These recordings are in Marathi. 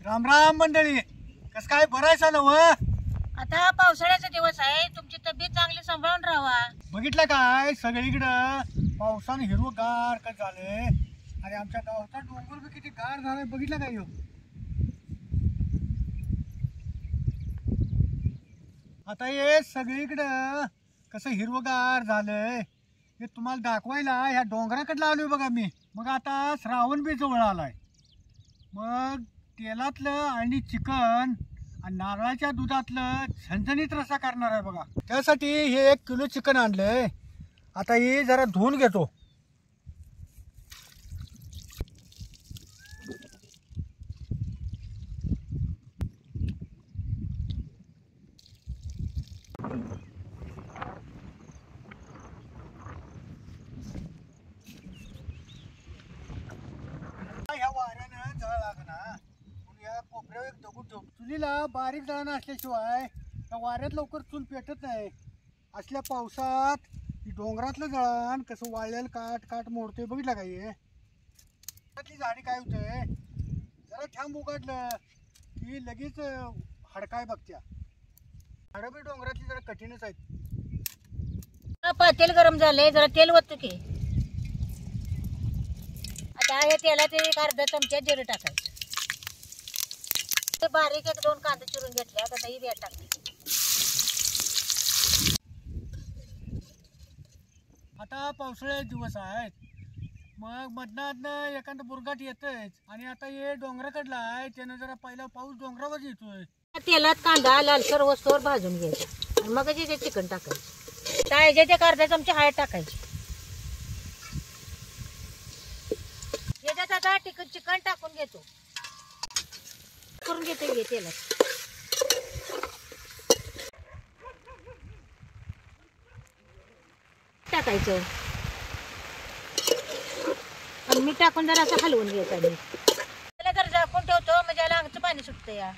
राम राम मंडळी, कस काय बरायचा ना व? आता पावसाळ्याचा दिवस आहे, तुमची तब्येत चांगली सांभाळून राहा. बघितलं काय सगळीकडं पावसानं हिरवगार का झालंय आणि आमच्या गावचा डोंगर बी किती गार झालाय. बघितलं काय ह्यो? आता हे सगळीकडं कसं हिरवगार झालंय हे तुम्हाला दाखवायला ह्या डोंगराकडला आलोय बघा मी. मग आता श्रावण बी जवळ आलाय, मग तेलातलं आणि चिकन आणि नारळाच्या दुधातलं झणझणीत रस्सा करणार आहे बघा. त्यासाठी हे 1 किलो चिकन आणलंय. आता हे जरा धुवून घेतो. ह्या वाऱ्यानं जळ लागणार म्हणून या कोपऱ्यावर एक दगड ठेवतो. चुलीला बारीक जळण असल्याशिवाय या वाऱ्यात लवकर चूल पेटत नाही. असल्या पावसात ही डोंगरातलं जळण कसं वाळलेलं काट काट मोडतोय. बघितलं का हे? त्यातली झाडी काय होतंय, जरा थांब उघडलं की लगेच हडकाय बघत्या. हाडं बी डोंगरातली जरा कठीणच आहेत. तेल गरम झालंय, जरा तेल ओततो की. आता या तेलात एक अर्धा चमचा जिरं टाकायचं. ते बारीक 1-2 कांदे चिरून घेतले. आता ही बिया टाकायची. आता पावसाळ्याचे दिवस आहेत, मग मधनं एखादं बुरगाट येतच. आणि आता हे डोंगराकडला आहे, त्यानं जरा पहिला पाऊस डोंगरावर येतोय. तेलात कांदा लालसर वस्तूवर भाजून घ्यायचा आणि मग जे चिकन टाकायचं. त्याच्यात एक अर्धा चमचा हळद टाकायची. याच्यात आता चिकन टाकून घेतो, करून घेतो हे तेलात टाकायचं आणि मीठ टाकून जरा असं हलवून घ्यायचं. त्याला जर झाकून ठेवतो म्हणजे याला अंगचं पाणी सुटतं. या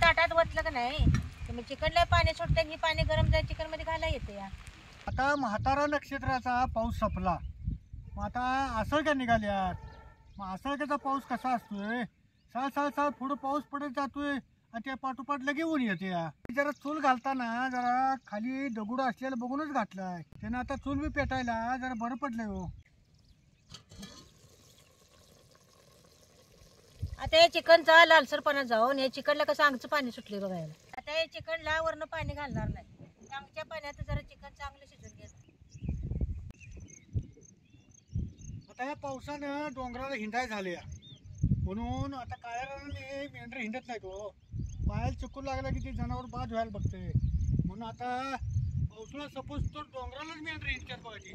ताटात वतलं का नाही तर मग चिकनला पाणी सुटतं. ही पाणी गरम जाय चिकन मध्ये घाला येतं. या आता म्हातारा नक्षत्राचा पाऊस संपला, मग आता आषाढ्या निघाल्यात. मग आषाढ्याचा पाऊस कसा असतोय, साळ पुढं पाऊस पडत जातोय आणि त्या पाठोपाठ लगे ऊन येते. जरा चूल घालताना जरा खाली दगड असलेलं बघूनच घातलाय. त्यानं आता चूल बी पेटायला जरा बरं पडलंय हो. आता या चिकनचा लालसरपणा जाऊन या चिकनला कसं अंगचं पाणी सुटले बघायला. आता या चिकनला वरनं पाणी घालणार नाही. अंगच्या पाण्यात जरा चिकन चांगलं शिजून घ्यायचं. आता या पावसानं डोंगराला हिंडाय झाले, म्हणून आता काळ्या मेंढर हिंडत नाही तो. पायाला चिकून लागला की ते जनावर बाद व्हायला बघतंय. म्हणून आता पावसाळा सपोज तो डोंगरालाच मेंढर हिंडतात बघा ती.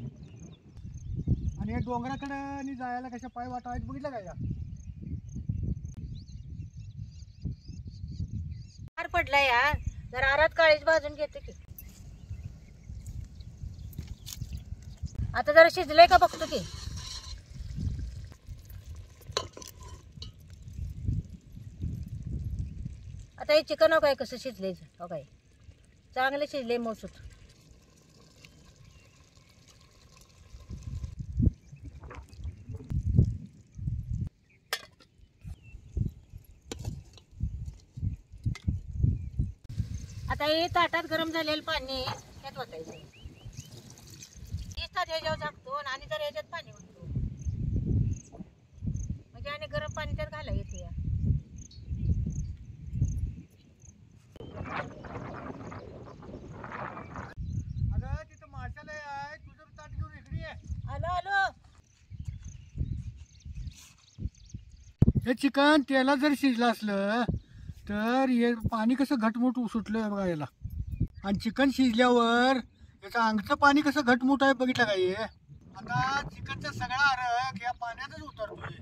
आणि हे डोंगराकडे जायला कशा पाय वाटा आहेत बघितलं काय? पडलाय यार, जरा आरात काळीच भाजून घेते की. आता जरा शिजलंय का बघतो की. आता हे चिकन हो काय कसं शिजलंय, हो काय चांगलं शिजलंय मौसूत. आता हे ताटात गरम झालेलं पाणी त्यात ओतायचं. ह्याच्यावर झाकतो आणि जर ह्याच्यात पाणी ओततो म्हणजे आणि गरम पाणी त्यात घाला येते. अगं तिथं माशाला आहे, तुझं ताट घेऊन इकडे ये. आलो. हे चिकन तेला जर शिजलं असलं तर हे पाणी कसं घटमुट सुटलं बघा याला. आणि चिकन शिजल्यावर याचं अंगचं पाणी कसं घटमुट आहे बघितलं का? हे आता चिकनचा सगळा रग या पाण्यातच उतरतोय.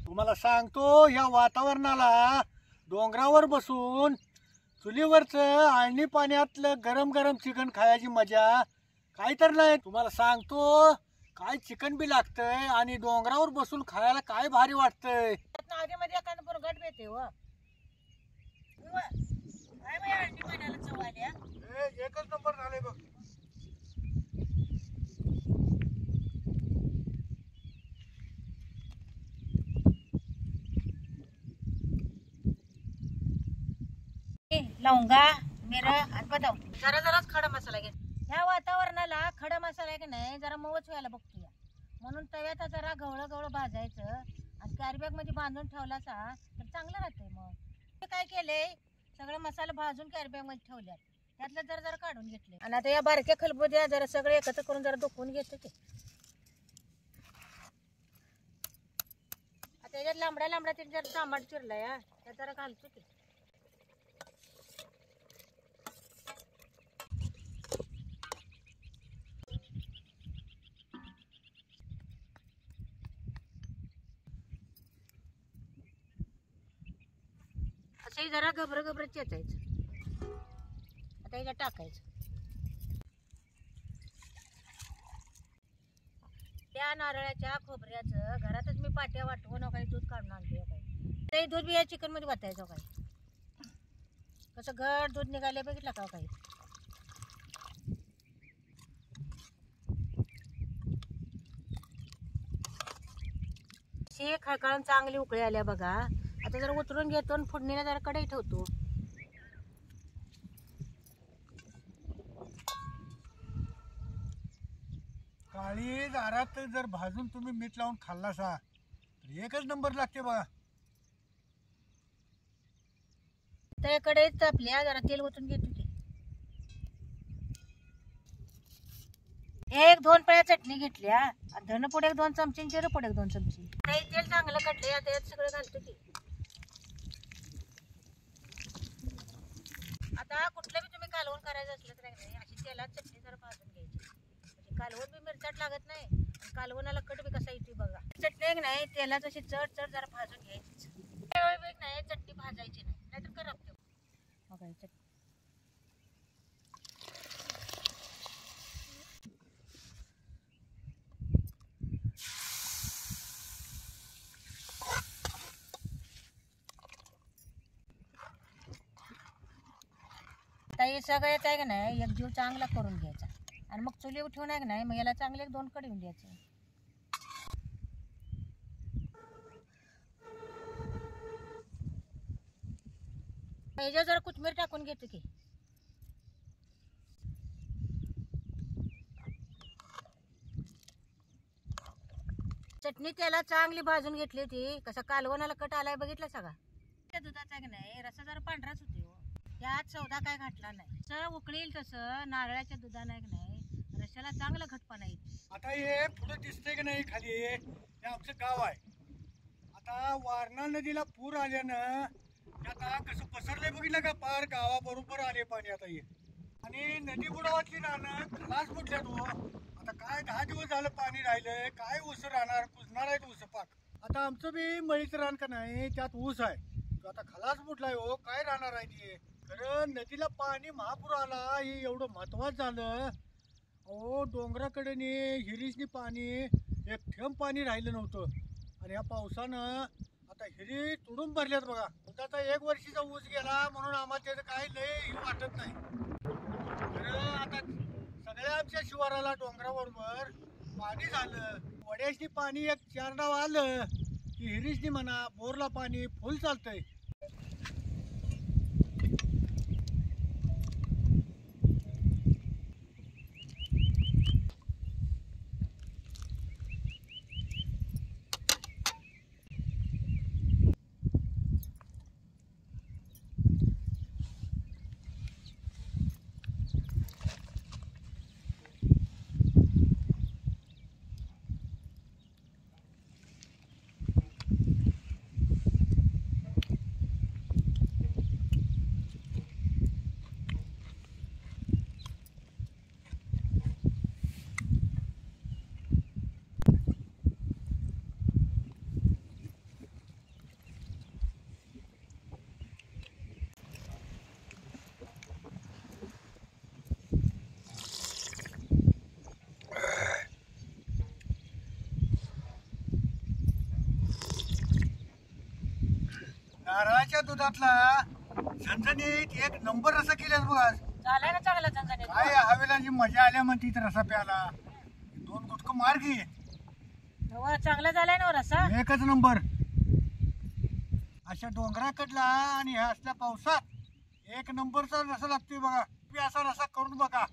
तुम्हाला सांगतो, या वातावरणाला डोंगरावर बसून चुलीवरचं आळणी पाण्यातलं गरम गरम चिकन खायची मजा काही तर नाही. तुम्हाला सांगतो, काय चिकन बी लागतंय आणि डोंगरावर बसून खायला काय भारी वाटतंय. आधीमध्ये एखादं बुरघाट भेटे व काय बाई अंडी पाण्याला चव आल्या. एकच नंबर झाले बघ. लवंगा मिर आणि बदाम जरा जराच खडा मसाला घे. ह्या वातावरणाला खडा मसाला आहे की नाही जरा मऊच व्हायला बघतो या, म्हणून तव्यात जरा गवळं गवळं भाजायचं आणि कॅरी बॅग मध्ये बांधून ठेवला तर चांगलं राहतंय. मग ते काय केलंय सगळं मसाला भाजून कॅरी बॅग मध्ये ठेवल्यात, त्यातलं जरा जरा काढून घेतले आणि आता या बारक्या खलबुद्या जरा सगळे एकत्र करून जरा दुखवून घेते ते. आता याच्यात लांबड्या लांबड्या ते जरा टमाट चिरला या त्यात जरा घालतो ते. असंही जरा घबर घबर चेचायचं. आता याच्यात टाकायचं. त्या नारळाच्या खोबऱ्याचं घरातच मी पाट्या वाटवून काही दूध काढून आणते. काही ते दूध बी या चिकन मध्ये वाटायचं. काही कसं घट दूध निघाले बघितलं का काही. शी खळखळून चांगली उकळी आल्या बघा. आता जरा उतरून घेतो आणि फोडणीला जरा कढई ठेवतो. काळी दारात जर भाजून तुम्ही मीठ लावून खाल्लासा तर एकच नंबर लागते बघा. त्या कढईत तापल्या जरा तेल ओतून घेतो की. एक दोन पळ्या चटणी घेतल्या, धनपूड एक 2 चमचे, जिरपूड एक 2 चमचे. तेल चांगलं कटले आता यात सगळं घालतो की. आता कुठलं बी तुम्ही कालवण करायचं असलं तर नाही अशी तेलात चटणी जरा भाजून घ्यायची, म्हणजे कालवण बी मिरचाट लागत नाही आणि कालवणाला कट बी कसा येते बघा. चटणी एक नाही तेलात अशी चढ चढ जरा भाजून घ्यायची. त्यावेळी नाही चटणी भाजायची नाही नाहीतर करपते बघा. चटणी आता हे सगळं काय का नाही एक जीव चांगला करून घ्यायचा आणि मग चुलीवर ठेवून आहे का नाही मग याला चांगले 1 2 कढी द्यायचं. याच्यावर जरा कोथिंबीर टाकून घेतो की. चटणी त्याला चांगली भाजून घेतली होती. कसा कालवणाला कट आलाय बघितलं सगळा. त्या दुधाचा का नाही रसा जरा पांढराच होते हो, त्यात सौदा काय घातला नाही. जसं उकळील तसं नारळाच्या दुधाला का नाही रशाला चांगला घटपणा येते. आता हे पुढे दिसतंय की नाही खाली हे आमचं गाव आहे. आता वारणा नदीला पूर आल्यानं आता कसं पसरलंय बघितलं का, पार गावाबरोबर आले पाणी. आता हे आणि नदी बुडावातली राहणं खलास म्हटल्या तो. आता काय 10 दिवस झालं पाणी राहिलंय, काय ऊस राहणार, कुजणार आहेत ऊस पाक. आता आमचं बी मळीचं रान का नाही त्यात ऊस आहे, तो आता खलास मुठलाय हो. काय राहणार आहे ते. खरं नदीला पाणी महापूर आला हे एवढं महत्वाचं झालं. अहो डोंगराकडे हिरीसनी पाणी एक थेंब पाणी राहिलं नव्हतं आणि या पावसानं आता हिरी तुडून भरल्यात बघा. आता 1 वर्षीचा ऊस गेला म्हणून आम्हाला त्याचं काही लय वाटत नाही. खरं आता सगळ्या आमच्या शिवाराला डोंगराबरोबर पाणी झालं. वड्यासनी पाणी एक 4 डाव आलं की हिरीसनी म्हणा बोरला पाणी फुल चालतंय. नारळाच्या दुधातला झणझणीत 1 नंबर रसा केल्यास बघा. झालाय ना चांगला झणझणीत. काय हवेला जी मजा आल्या म्हणती तर रसा प्याला. 2 गुटक मार घे. चांगला झालाय ना रसा. एकच नंबर. अशा डोंगराकडला आणि ह्या असल्या पावसात एक नंबरचा रसा लागतोय बघा. तुम्ही असा रसा करून बघा.